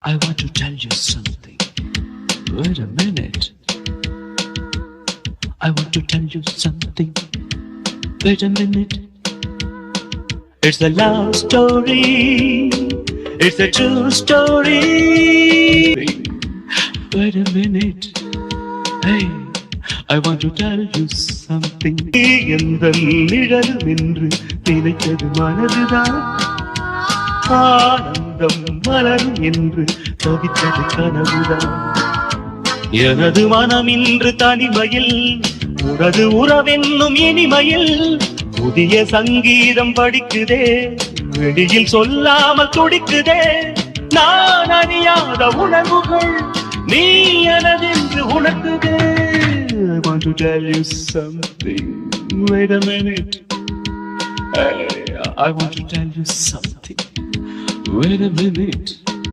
I want to tell you something. Wait a minute. I want to tell you something. Wait a minute. It's a love story. It's a true story. Wait a minute. Hey, I want to tell you something. எந்த நிழலும் என்று நினைத்தது மனதுதான் ஆனந்தம் மலரும் என்று தவித்தது கனவுதான் எனது மனம் இன்று தனிமையில் உனது உறவென்னும் இனிமையில் புதிய சங்கீதம் படிக்குதே வெளியில் சொல்லாமல் துடிக்குதே நான் அறியாத உணர்வுகள் நீ எனதென்று உணர்த்துதே I want to tell you something. Wait a minute. I want to tell you something. Wait a minute.